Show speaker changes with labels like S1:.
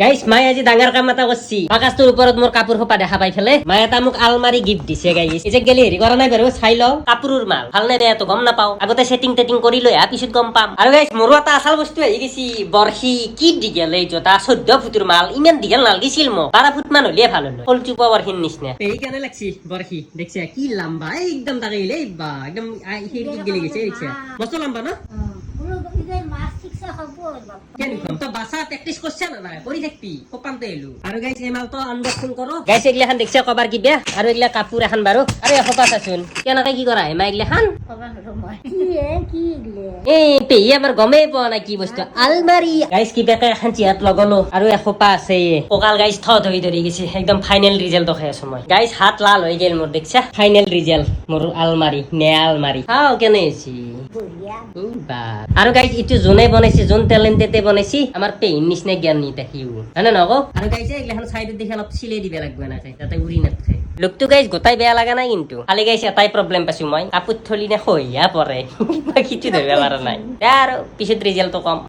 S1: guys মায়ে আজি ডাঙৰ কাম এটা কৰছি বাকাছটোৰ ওপৰত মোৰ কাপোৰ সোপা দেখা পাই ফেলে মায়ে এটা মোক আলমাৰি গিফ্ট দিছে গাইস এই যে গেলি হেৰি কৰা নাই বাৰু চাই লওঁ কাপোৰৰ মাল ভাল নে বেয়া তো গম নাপাও আগতে সেটিং টেটিং কৰি লৈ পিছত গম পাম আৰু গাইস মোৰো এটা আচল বস্তু আহি গৈছি বৰশী কি দীঘল এই জোতা 14 ফুটৰ মাল ইমান দীঘল নালগিছিল মোক 12 ফুট মান হলিয়ে ভাল হলো কলচুপা বৰশীৰ নিচিনা এই কেনে লাগছি বৰশী দেখছা কি লম্বা একদম তাকাইলে বা একদম হেৰি গেলি গৈছে দেখছা মস্ত লম্বা ন প্ৰেক্টিচ কৰছ না নাই কৰি থাকবি কপানতে এলো আৰু গাইস এই মালটো আনবক্সিং কৰো গাইস এগলাখান দেখছা কবাৰ কি বেয়া আৰু এগলা কাপোৰ এখন বাৰু আৰু এসোপা চাচোন কেনেকৈ কি কৰা এমা এগলাখান এই পেহি আমাৰ গমেই পোৱা নাই কি বস্তু আলমাৰি গাইস কি বেকে এখন চিয়াত লগালো আৰু এসোপা আছে ককাল গাইস ধৰি গৈছে একদম ফাইনেল ৰিজাল্ট দেখাই আছো মই গাইস হাত লাল হৈ গেল মোৰ দেখছা ফাইনেল ৰিজাল্ট মোৰ আলমাৰি নে আলমাৰি হাও কেনে আছে আৰু গাইস ইটো যোনে বনাইছে যোন টেলেন্টেডে বনাইছি আমাৰ পেইন নিচিনা জ্ঞান নি দেখিও হয়নে নক আৰু গাইস এইগলাখান সাইডত দেখি অলপ চিলাই দিবে লাগবে না যাতে উৰি নাথাকে লোকটো গাইস গোটাই বেয়া লাগা নাই কিন্তু খালি গাইস এটাই প্ৰব্লেম পাইছো মই কাপোৰ থলি নে খহিয়া পৰে কিছু ধৰিব পৰা নাই আৰু পিছত ৰিজাল্টটো কম